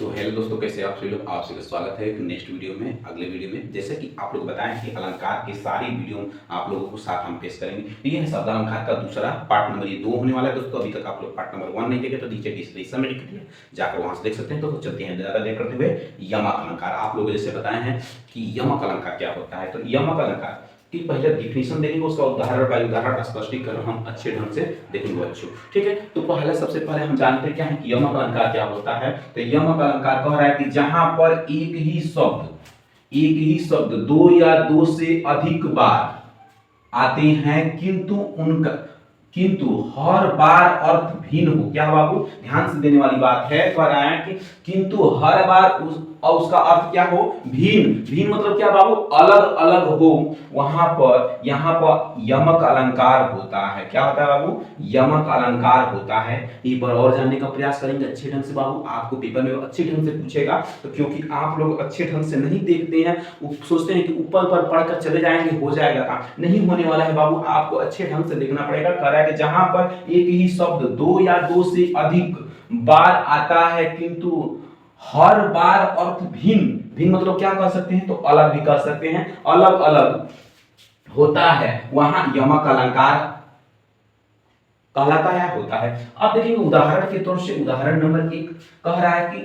तो हेलो दोस्तों, कैसे आप सभी लोग। आप सभी का स्वागत है एक नेक्स्ट वीडियो में। अगले वीडियो में जैसे कि आप लोग बताएं कि अलंकार की सारी वीडियो आप लोगों को साथ हम पेश करेंगे। तो ये है शब्द अलंकार का दूसरा पार्ट नंबर ये 2 होने वाला है दोस्तों। अभी तक आप लोग पार्ट नंबर 1 नहीं देखे तो नीचे डिस्क्रिप्शन में लिख दिया, जाकर वहां से देख सकते हैं। तो चलते हैं ज्यादा देर करते हुए यमक अलंकार। आप लोग जैसे बताए हैं कि यमक अलंकार क्या होता है, तो यमक अलंकार कि पहले डिफिनेशन देंगे, उसका उदाहरण बाय उदाहरण स्पष्टीकरण हम अच्छे ढंग से देखेंगे बच्चों। ठीक है, तो पहले सबसे पहले हम जानते हैं क्या है कि यमक अलंकार क्या होता है। तो यमक अलंकार कह रहा है कि जहां पर एक ही शब्द दो या दो से अधिक बार आते हैं किंतु हर बार अर्थ भिन्न हो। क्या बाबू, ध्यान से देने वाली बात है। कह रहा है कि किंतु हर बार और उसका अर्थ क्या हो, भिन्न। भिन्न मतलब क्या बाबू, अलग अलग हो। वहां पर यहाँ पर यमक अलंकार होता है। क्या होता है बाबू, यमक अलंकार होता है। एक बार और जानने का प्रयास करेंगे अच्छे ढंग से बाबू। आपको पेपर में अच्छे ढंग से पूछेगा, तो क्योंकि आप लोग अच्छे ढंग से नहीं देखते हैं, सोचते हैं कि ऊपर ऊपर पढ़कर चले जाएंगे हो जाएगा काम, नहीं होने वाला है बाबू। आपको अच्छे ढंग से देखना पड़ेगा। कह रहा है कि जहां पर एक ही शब्द दो या दो से अधिक बार आता है किंतु हर बार अर्थ भिन्न। भिन्न मतलब क्या कह सकते हैं, तो अलग भी कह सकते हैं, अलग अलग होता है, वहां यमक अलंकार कहलाता है, होता है। अब देखिए उदाहरण के तौर से उदाहरण नंबर 1 कह रहा है कि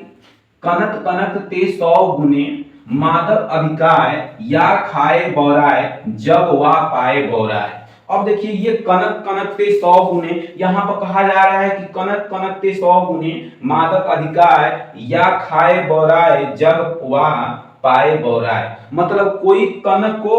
कनक कनक ते 100 गुने मादक अधिकाय या खाए बौराय जब वा पाए बौराय। अब देखिए ये कनक कनक ते 100 गुने, यहां पर कहा जा रहा है कि कनक कनक ते 100 गुने मादक अधिकाय या खाए बौराय जब वा पाए बौराय। मतलब कोई कनक को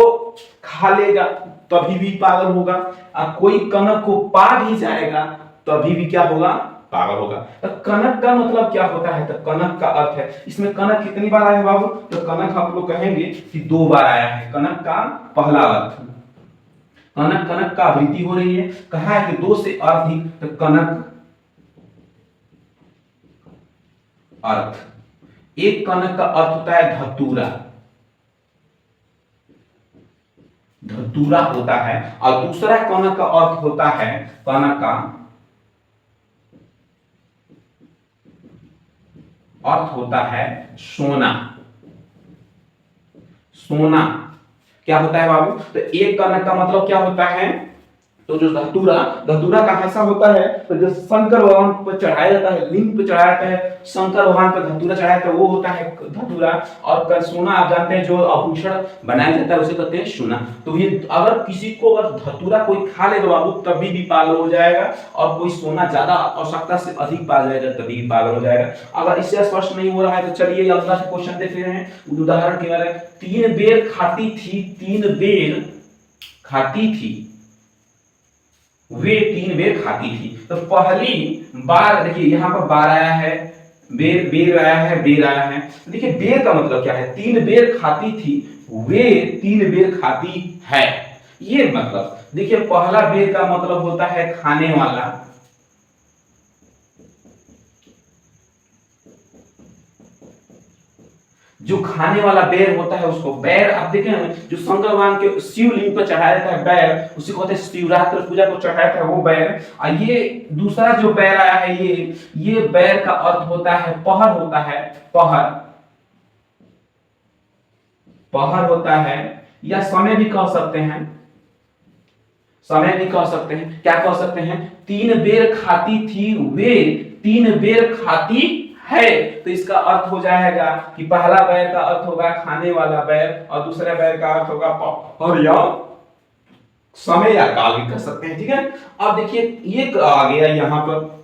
खा लेगा तभी भी पागल होगा, और कोई कनक को पा भी जाएगा तभी भी क्या होगा, पागल होगा। तो कनक का मतलब क्या होता है, तो कनक का अर्थ है, इसमें कनक कितनी बार आया है बाबू, तो कनक आप लोग कहेंगे कि 2 बार आया है। कनक का पहला अर्थ, कनक कनक का आवृत्ति हो रही है, कहा है कि 2 से अधिक, तो कनक अर्थ। एक कनक का अर्थ होता है धतूरा, धतूरा होता है, और दूसरा कनक का अर्थ होता है, कनक का अर्थ होता है सोना। सोना क्या होता है बाबू, तो एक कनक का मतलब क्या होता है, तो जो धतूरा, धतूरा का ऐसा होता है, तो जो शंकर भगवान पर चढ़ाया जाता है, लिंग पे चढ़ाया जाता है, शंकर भगवान पर धतूरा चढ़ाया जाता है, वो होता है धतूरा। और सोना आप जानते हैं जो आभूषण बनाया जाता है उसे कहते हैं सोना। तो ये अगर किसी को अगर धतूरा कोई खा ले तो बाबू तभी भी पागल हो जाएगा, और कोई सोना ज्यादा आवश्यकता से अधिक पा जाएगा तभी भी पागल हो जाएगा। अगर इससे स्पष्ट नहीं हो रहा है तो चलिए अगला क्वेश्चन देख रहे हैं उदाहरण के बारे में। 3 बेर खाती थी, 3 बेर खाती थी, वे 3 बेर खाती थी। तो पहली बार देखिए यहां पर बार आया है, बेर बेर आया है, बेर आया है। देखिए बेर का मतलब क्या है, 3 बेर खाती थी, वे 3 बेर खाती है। ये मतलब देखिए पहला बेर का मतलब होता है खाने वाला, जो खाने वाला बेर होता है उसको बैर। आप देखें जो शंकर भगवान के शिवलिंग पर चढ़ाया जाता है बैर, उसी को कहते हैं शिवरात्रि पूजा को चढ़ाया जाता है वो बैर। और ये दूसरा जो बैर आया है, ये बैर का अर्थ होता है पहर, होता है पहर, पहर होता है, या समय भी कह सकते हैं, समय भी कह सकते हैं। क्या कह सकते हैं, 3 बेर खाती थी, वे 3 बेर खाती है। तो इसका अर्थ हो जाएगा कि पहला बैर का अर्थ होगा खाने वाला बैर, और दूसरा बैर का अर्थ होगा और या समय या काल भी कह सकते हैं। ठीक है, अब देखिए ये आ गया यहां पर,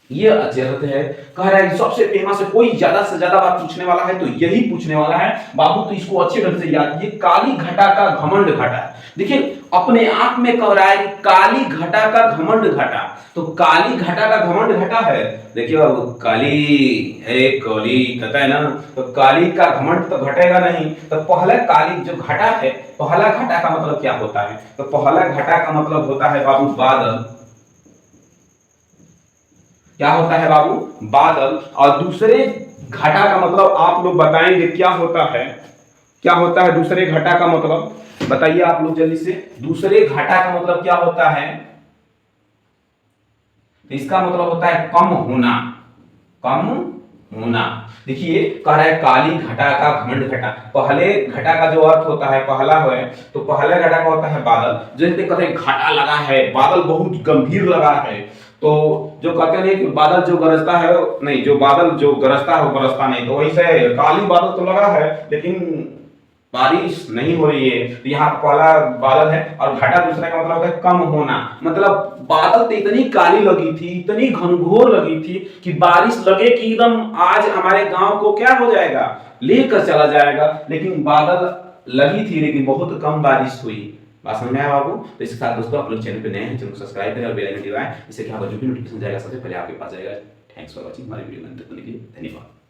ये अजरत है। कह रहा है सबसे फेमस है, कोई ज्यादा से ज्यादा बात पूछने वाला है तो यही पूछने वाला है बाबू, तो इसको अच्छे ढंग से याद। ये काली घटा का घमंड घटा। देखिए अपने आप में कह रहा है कि काली घटा का घमंड घटा। तो काली घटा का घमंड घटा है, देखिए बाबू काली है, काली कहता है ना, तो काली का घमंड तो घटेगा नहीं। तो पहला काली जो घटा है, पहला घटा का मतलब क्या होता है, तो पहला घटा का मतलब होता है बाबू बादल। क्या होता है बाबू, बादल। और दूसरे घटा का मतलब आप लोग बताएंगे क्या होता है, क्या होता है दूसरे घटा का मतलब, बताइए आप लोग जल्दी से। दूसरे घटा का मतलब क्या होता है, इसका मतलब होता है कम होना, कम होना। देखिए कह रहा है काली घटा का घमंड घटा। पहले घटा का जो अर्थ होता है पहला है, तो पहले घटा का होता है बादल। जैसे कहते हैं घटा लगा है, बादल बहुत गंभीर लगा है, तो जो कहते हैं कि बादल जो गरजता है, नहीं, जो बादल जो गरजता है वो बरसता नहीं, तो वैसे काली बादल तो लगा है लेकिन बारिश नहीं हो रही है। तो यहाँ पहला बादल है, और घटा दूसरा का मतलब होता है कम होना। मतलब बादल तो इतनी काली लगी थी, इतनी घनघोर लगी थी कि बारिश लगे कि एकदम आज हमारे गांव को क्या हो जाएगा, लेकर चला जाएगा, लेकिन बादल लगी थी लेकिन बहुत कम बारिश हुई। बात समझ में आया बाबू? तो इसके साथ दोस्तों, आप लोग चैनल पे नए हैं, चैनल को सब्सक्राइब करें और बेल आइकन दबाएं, इससे क्या होगा, जो भी नोटिफिकेशन जाएगा सबसे पहले आपके पास जाएगा। Thanks for watching. हमारी वीडियो में अंत तक के लिए धन्यवाद।